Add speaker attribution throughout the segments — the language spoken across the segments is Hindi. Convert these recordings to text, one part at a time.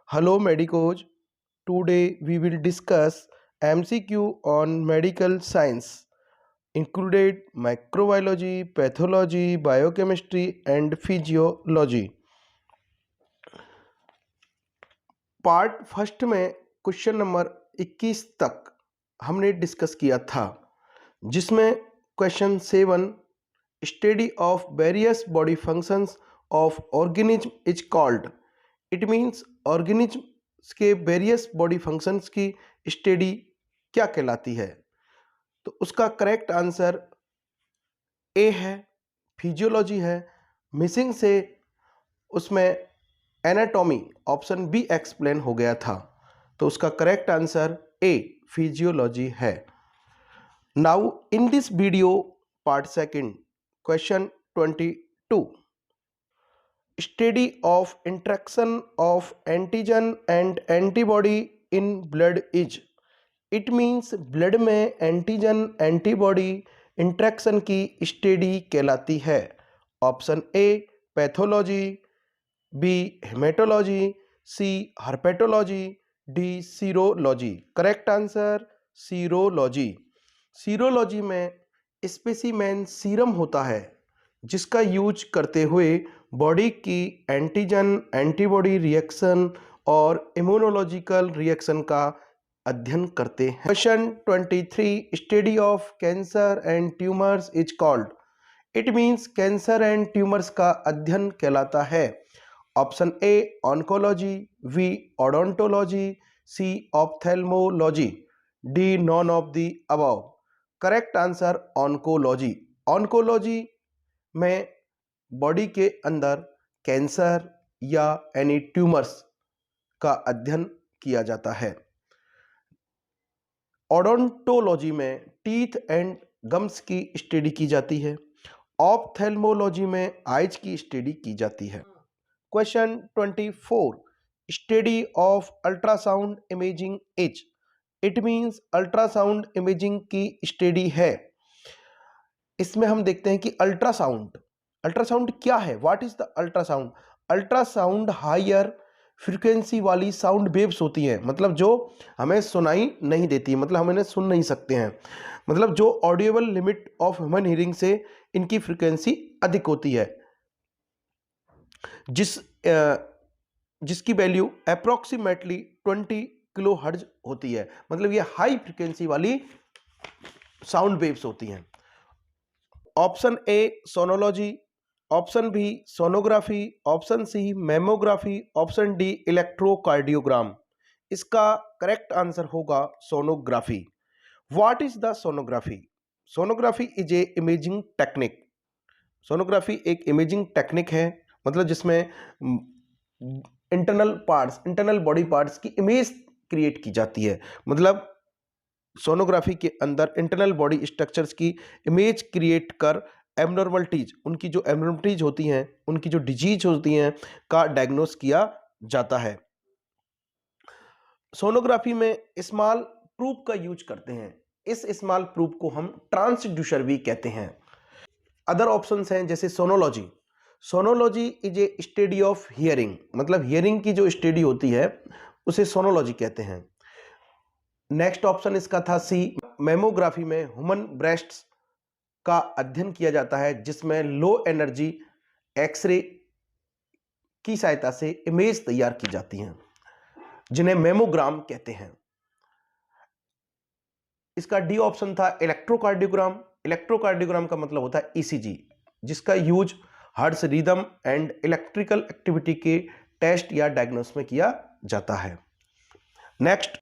Speaker 1: Hello Medicos. Today we will discuss MCQ on medical science, included microbiology, pathology, biochemistry and physiology. Part first में क्वेश्चन नंबर 21 तक हमने डिस्कस किया था, जिसमें question 7 study of various body functions of organism is called. It means organism के वेरियस बॉडी फंक्शंस की स्टडी क्या कहलाती है। तो उसका करेक्ट आंसर ए है, फिजियोलॉजी है। मिसिंग से उसमें एनाटॉमी ऑप्शन बी एक्सप्लेन हो गया था, तो उसका करेक्ट आंसर ए फिजियोलॉजी है। Now in this video part second question 22, study of interaction of antigen and antibody in blood is. It means blood में एंटीजन एंटीबॉडी इंट्रैक्शन की स्टडी कहलाती है। Option A pathology, B haematology, C herpetology, D serology. Correct answer serology. Serology में स्पेसिमेन सीरम होता है, जिसका यूज करते हुए बॉडी की एंटीजन एंटीबॉडी रिएक्शन और इम्यूनोलॉजिकल रिएक्शन का अध्ययन करते हैं। Question 23, study of cancer and tumours is called. It means cancer and tumours का अध्ययन कहलाता है। Option A oncology, B odontology, C ophthalmology, D none of the above. Correct answer oncology. Oncology में बॉडी के अंदर कैंसर या एनी ट्यूमर्स का अध्ययन किया जाता है। ओडोंटोलॉजी में टीथ एंड गम्स की स्टडी की जाती है। ऑप्थेल्मोलॉजी में आइज की स्टडी की जाती है। Question 24, study of ultrasound imaging is. It means ultrasound imaging की स्टडी है। इसमें हम देखते हैं कि अल्ट्रासाउंड क्या है। What is the ultrasound? Ultrasound higher frequency वाली साउंड वेव्स होती हैं, मतलब जो हमें सुनाई नहीं देती, मतलब हम इन्हें सुन नहीं सकते हैं, मतलब जो audible limit of human hearing से इनकी फ्रीक्वेंसी अधिक होती है, जिसकी वैल्यू अप्रोक्सीमेटली 20 किलो हर्ट्ज होती है। मतलब ये हाई फ्रीक्वेंसी वाली साउंड वेव्स होती हैं। Option A sonology, option B sonography, option C mammography, option D electrocardiogram. इसका करेक्ट आंसर होगा sonography. What is the sonography? Sonography is a imaging technique. Sonography एक इमेजिंग टेक्निक है, मतलब जिसमें इंटरनल बॉडी पार्ट्स की इमेज क्रिएट की जाती है। मतलब सोनोग्राफी के अंदर इंटरनल बॉडी स्ट्रक्चर्स की इमेज क्रिएट कर एबनॉर्मलिटीज, उनकी जो एबनॉर्मलिटीज होती हैं, उनकी जो डिजीज होती हैं का डायग्नोस किया जाता है। सोनोग्राफी में स्मॉल प्रूफ का यूज करते हैं। इस स्मॉल प्रूफ को हम ट्रांसड्यूसर भी कहते हैं। अदर ऑप्शंस हैं जैसे sonology. Sonology is a study of hearing, मतलब हियरिंग की जो स्टडी होती है उसे सोनोलॉजी कहते हैं। नेक्स्ट ऑप्शन इसका था सी मैमोग्राफी में ह्यूमन ब्रेस्ट्स का अध्ययन किया जाता है, जिसमें लो एनर्जी एक्सरे की सहायता से इमेज तैयार की जाती हैं, जिन्हें मेमोग्राम कहते हैं। इसका डी ऑप्शन था इलेक्ट्रोकार्डियोग्राम। इलेक्ट्रोकार्डियोग्राम का मतलब होता है ईसीजी, जिसका use heart rhythm and electrical activity के टेस्ट या डायग्नोस में किया जाता है। Next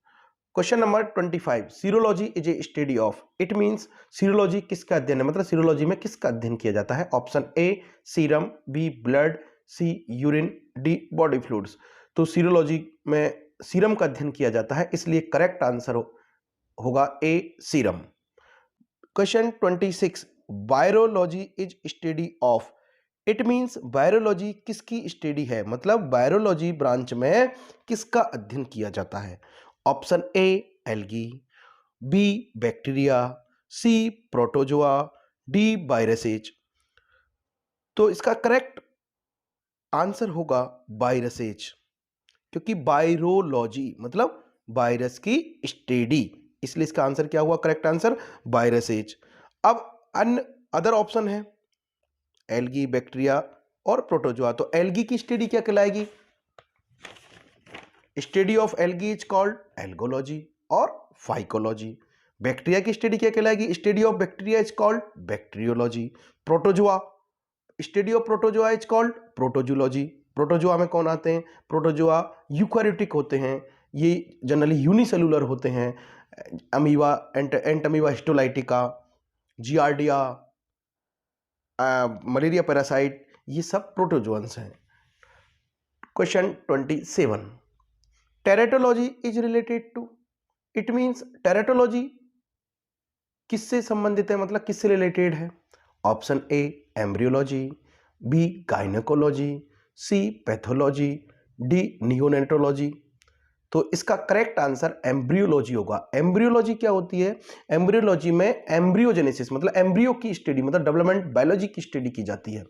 Speaker 1: question number 25, serology is a study of. It means serology किसका अध्ययन है, मतलब सीरोलॉजी में किसका अध्ययन किया जाता है। Option A serum, B blood, C urine, D body fluids. तो सीरोलॉजी में सीरम का अध्ययन किया जाता है, इसलिए करेक्ट आंसर होगा A serum. Question 26, virology is study of. It means virology किसकी स्टडी है, मतलब वायरोलॉजी ब्रांच में किसका अध्ययन किया जाता है। Option A algae, B bacteria, C protozoa, D viruses. तो इसका करेक्ट आंसर होगा वायरसेज, क्योंकि वायरोलॉजी मतलब वायरस की स्टडी, इसलिए इसका आंसर क्या हुआ? Correct answer viruses. अब अन्य अदर ऑप्शन है एल्गी, बैक्टीरिया और प्रोटोजोआ। तो एल्गी की स्टडी क्या कहलाएगी? Study of algae is called algology और फाइकोलॉजी। बैक्टीरिया की स्टडी क्या कहलाएगी? Study of bacteria is called bacteriology. Protozoa, study of protozoa is called protozoology. Protozoa में कौन आते हैं? प्रोटोजोआ यूकैरियोटिक होते हैं, ये जनरली यूनिसेलुलर होते हैं। Amoeba, entamoeba histolytica, giardia, malaria parasite, ये सब प्रोटोजोअन्स हैं। Question 27, teratology is related to, it means teratology किससे संबंधित है, मतलब किससे रिलेटेड है? Option A embryology, B gynaecology, C pathology, D neonatology. तो इसका करेक्ट आंसर एम्ब्रियोलॉजी होगा। एम्ब्रियोलॉजी क्या होती है? एम्ब्रियोलॉजी में एम्ब्रियोजेनेसिस मतलब एम्ब्रियो की स्टडी, मतलब डेवलपमेंट बायोलॉजी की स्टडी की जाती है।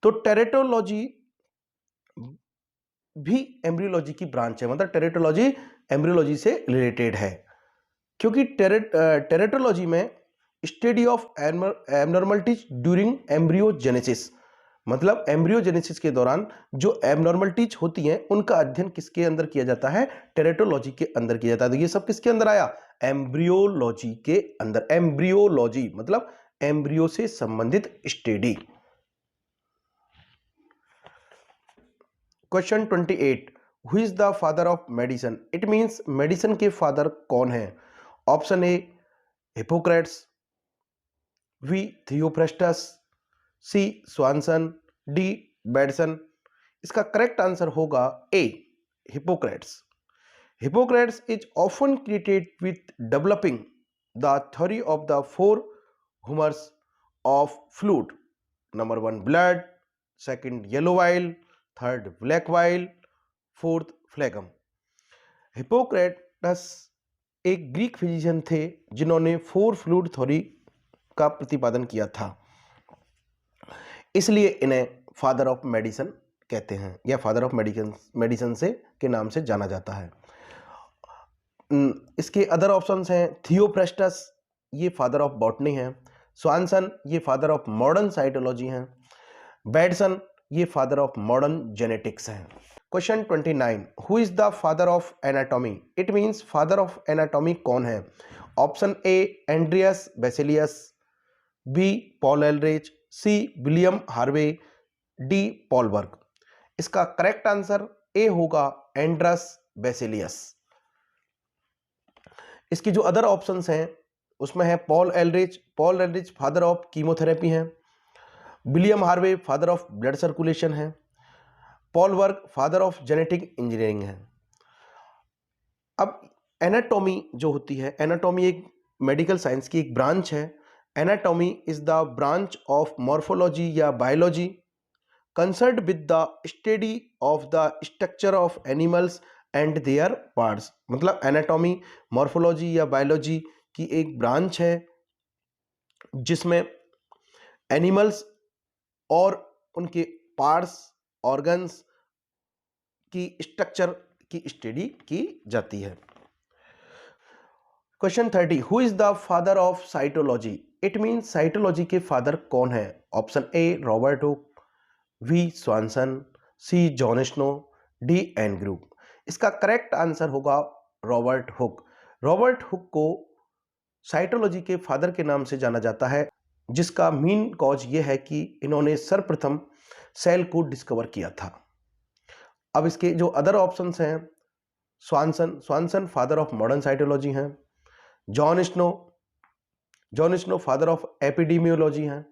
Speaker 1: तो टेरेटोलॉजी भी एम्ब्रियोलॉजी की ब्रांच है, मतलब टेरेटोलॉजी एम्ब्रियोलॉजी से रिलेटेड है, क्योंकि टेरेटोलॉजी में study of abnormalities during embryogenesis, मतलब एम्ब्रियोजेनेसिस के दौरान जो एबनॉर्मलिटीज होती हैं उनका अध्ययन किसके अंदर किया जाता है? टेरेटोलॉजी के अंदर किया जाता है। तो ये सब किसके अंदर आया? एम्ब्रियोलॉजी के अंदर। एम्ब्रियोलॉजी मतलब एम्ब्रियो से संबंधित study. Question 28, who is the father of medicine, it means medicine के फादर कौन है? Option A Hippocrates, B Theophrastus, C Swanson, D Bedson. इसका करेक्ट आंसर होगा A Hippocrates. Hippocrates is often created with developing the theory of the four humors of fluid, number 1 blood, second yellow bile, third black bile, fourth phlegm। Hippocrates एक ग्रीक फिजिशियन थे जिन्होंने फोर फ्लूइड थ्योरी का प्रतिपादन किया था, इसलिए इन्हें फादर ऑफ मेडिसिन कहते हैं या फादर ऑफ मेडिसिन से के नाम से जाना जाता है। इसके अदर ऑप्शंस हैं थियोफ्रास्टस, ये फादर ऑफ बॉटनी हैं, स्वानसन ये फादर ऑफ मॉडर्न साइटोलॉजी हैं, बेडसन ये फादर ऑफ मॉडर्न जेनेटिक्स हैं। Question 29, who is the father of anatomy, it means father of anatomy कौन है? Option A Andreas Vesalius, B Paul Ehrlich, C William Harvey, D Paulberg. इसका करेक्ट आंसर ए होगा एंड्रस बेसिलियस। इसकी जो अदर ऑप्शंस हैं उसमें है पॉल एलरिच फादर ऑफ कीमोथेरेपी हैं, William Harvey father of blood circulation है, पॉलबर्ग फादर ऑफ जेनेटिक इंजीनियरिंग है। अब एनाटॉमी जो होती है, एनाटॉमी एक मेडिकल साइंस की एक ब्रांच है। Anatomy is the branch of morphology या biology concerned with the study of the structure of animals and their parts, मतलब एनाटॉमी मॉर्फोलॉजी या बायोलॉजी की एक ब्रांच है जिसमें एनिमल्स और उनके पार्ट्स, ऑर्गन्स की स्ट्रक्चर की स्टडी की जाती है। Question 30, who is the father of cytology, it means cytology के फादर कौन है? Option A Robert Hooke, B Swanson, C John snow, D Andrew. इसका करेक्ट आंसर होगा रॉबर्ट हुक। रॉबर्ट हुक को साइटोलॉजी के फादर के नाम से जाना जाता है, जिसका मेन कॉज ये है कि इन्होंने सर्वप्रथम सेल को डिस्कवर किया था। अब इसके जो अदर ऑप्शंस हैं, Swanson father of modern cytology हैं, John Snow father of epidemiology हैं,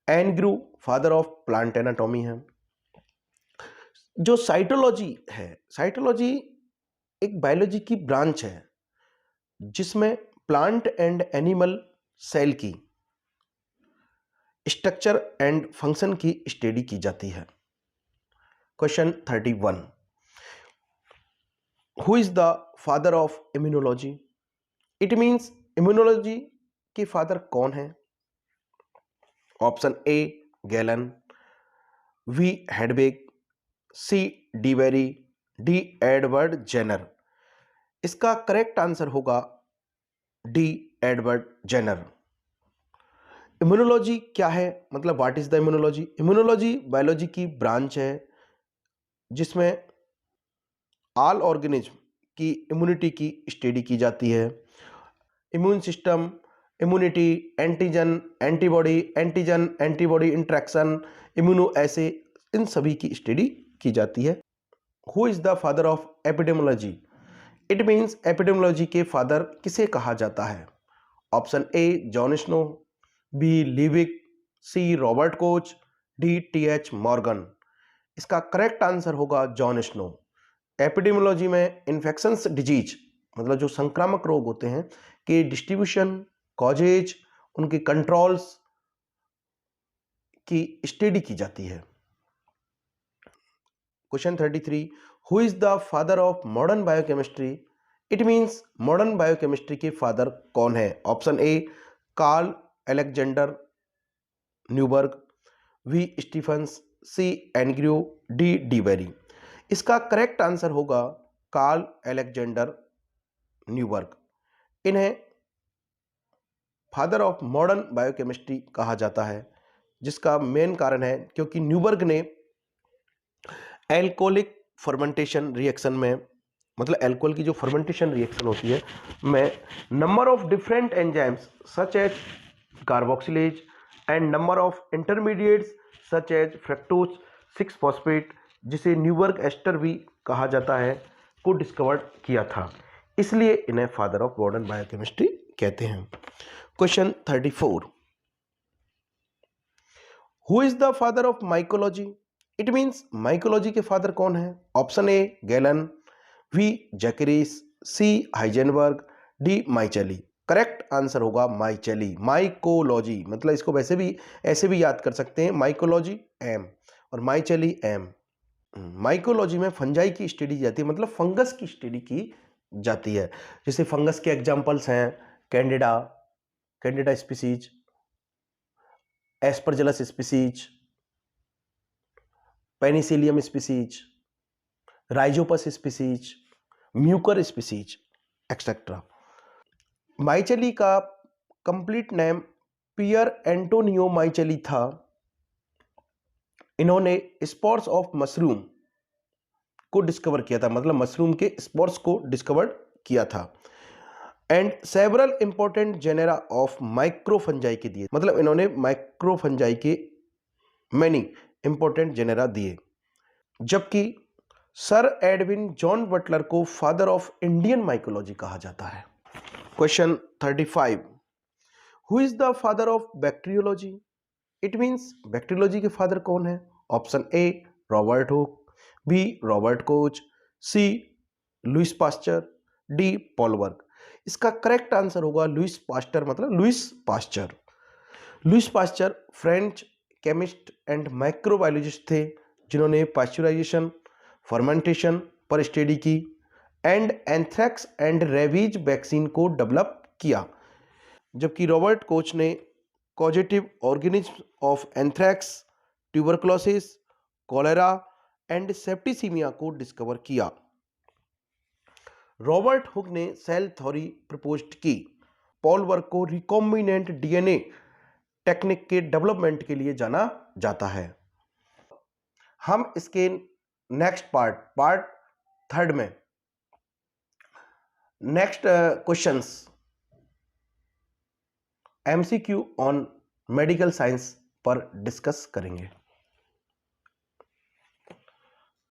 Speaker 1: Andrew father of plant anatomy हैं। जो साइटोलॉजी है, साइटोलॉजी एक बायोलॉजी की ब्रांच है जिसमें प्लांट एंड एनिमल सेल की स्ट्रक्चर एंड फंक्शन की स्टडी की जाती है। Question 31, who is the father of immunology, it means immunology के फादर कौन है? Option A Galen, B Hedwig, C de Vries, D Edward Jenner. इसका करेक्ट आंसर होगा डी एडवर्ड जेनर। इम्यूनोलॉजी क्या है, मतलब what is the immunology? Immunology biology की ब्रांच है जिसमें ऑल ऑर्गेनिज्म की इम्यूनिटी की स्टडी की जाती है। Immune system, immunity, antigen antibody, antigen antibody interaction, immuno ऐसे, इन सभी की स्टडी की जाती है। Who is the father of epidemiology? It means epidemiology के फादर किसे कहा जाता है? Option A John Snow, B Livick, C Robert Koch, D T H. Morgan. इसका करेक्ट आंसर होगा जॉन स्नो। एपिडेमियोलॉजी में इन्फेक्शंस डिजीज, मतलब जो संक्रामक रोग होते हैं, के डिस्ट्रीब्यूशन, कॉजेज, उनके कंट्रोल्स की स्टडी की जाती है। Question 33, who is the father of modern biochemistry? It means modern biochemistry के फादर कौन है? Option A Carl Alexander Neuberg, B Stephens, C N Grew, D de Vries. इसका करेक्ट आंसर होगा कार्ल अलेक्जेंडर न्यूबर्ग। इन्हें फादर ऑफ मॉडर्न बायोकेमिस्ट्री कहा जाता है, जिसका मेन कारण है क्योंकि न्यूबर्ग ने एल्कोहलिक फर्मेंटेशन रिएक्शन में, मतलब एल्कोहल की जो फर्मेंटेशन रिएक्शन होती है में, number of different enzymes such as carboxylase and number of intermediates such as fructose 6 phosphate, जिसे न्यूबर्ग एस्टर भी कहा जाता है, को डिस्कवर किया था। इसलिए इन्हें फादर ऑफ मॉडर्न बायोकेमिस्ट्री कहते हैं। Question 34, who is the father of mycology? It means mycology के फादर कौन है? Option A Galen, B Zacharias, C Heisenberg, D Micheli. Correct answer होगा माइचेली। माइकोलॉजी मतलब इसको वैसे भी ऐसे भी याद कर सकते हैं, माइकोलॉजी एम और माइचेली एम। माइकोलॉजी में फंजाई की स्टडी जाती है, मतलब फंगस की स्टडी की जाती है। जैसे फंगस के एग्जांपल्स हैं Candida, Candida species, Aspergillus species, Penicillium species, Rhizopus species, Mucor species, etcetera. Micheli का complete name Pier Antonio Micheli था। इन्होंने स्पोर्स ऑफ मशरूम को डिस्कवर किया था, मतलब मशरूम के स्पोर्स को डिस्कवर किया था। And several important genera of microfungi के दिए, मतलब इन्होंने माइक्रोफंजाई के मैनी इंपॉर्टेंट जेनेरा दिए। जबकि सर एडविन जॉन बटलर को फादर ऑफ इंडियन माइकोलॉजी कहा जाता है। Question 35, who is the father of bacteriology? It means bacteriology के फादर कौन है? Option A Robert Hooke, B Robert Koch, C Louis Pasteur, D Paulwork. इसका करेक्ट आंसर होगा लुइस पास्चर, मतलब Louis Pasteur. Louis Pasteur French chemist and microbiologist थे, जिन्होंने पास्चराइजेशन, फर्मेंटेशन पर स्टडी की and anthrax and rabies vaccine को डेवलप किया। जबकि रॉबर्ट कोच ने causative organism of anthrax, tuberculosis, cholera and septicaemia को डिस्कवर किया। रॉबर्ट हुक ने सेल थ्योरी प्रपोज्ड की। पॉल वर्क को रिकॉम्बिनेंट डीएनए टेक्निक के डेवलपमेंट के लिए जाना जाता है। हम इसके नेक्स्ट पार्ट 3 में next questions MCQ on medical science पर डिस्कस करेंगे।